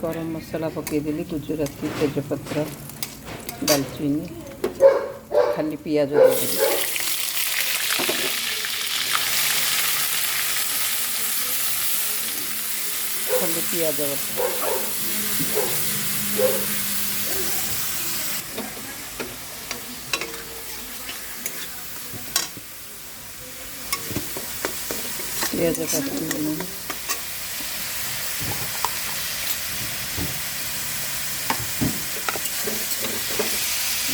गरम मसला पकईदेली गुजराती तेजपत्र दालचीनी खाली पियाज देदेली खाली पियाज पियाज काटी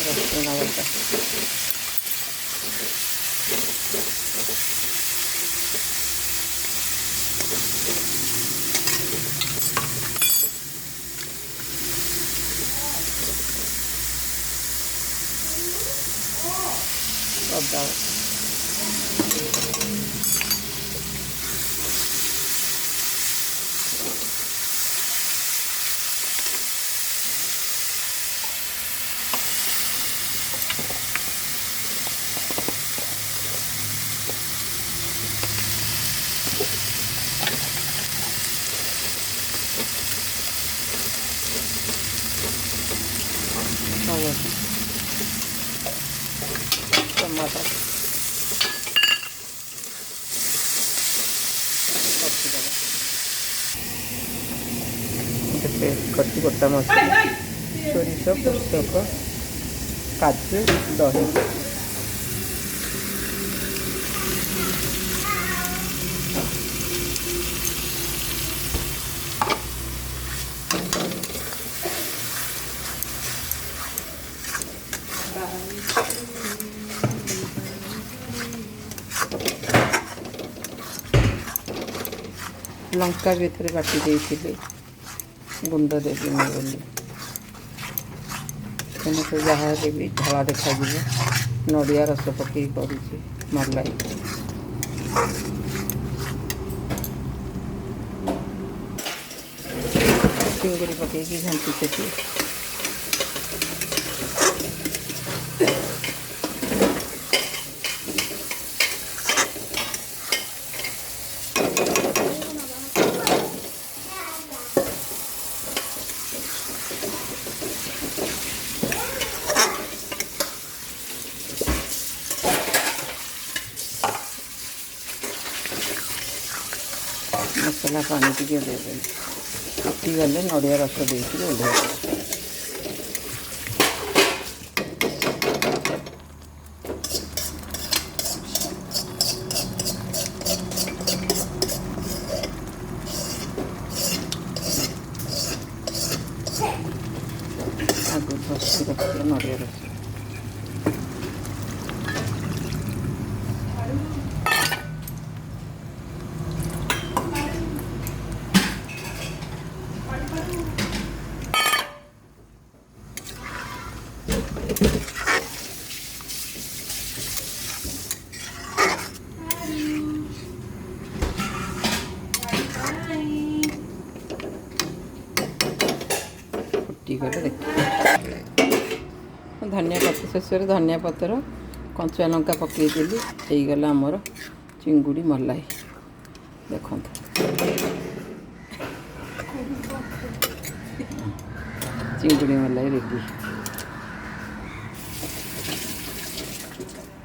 रसुन बटा अदा टमाटर कटी गोटा मसला सोरिष पुस्तक काजू दही लंका भी बाटी देती गुंड देविनी बोली तो जहाँ भी धला देखा नड़िया रस पकई कर मलाई चिंगुड़ी पकई घाटी मसला पानी टे देदें फुटी गले नड़िया रस देकर ओल्हे आगे बस रखिए नड़िया रस गले देखिए धनिया पत्र शेष धनिया पत्र कंचा लंका पकईदेली हो गला आमर चिंगुड़ी मलाई देखो चिंगुड़ी मलाई रेडी।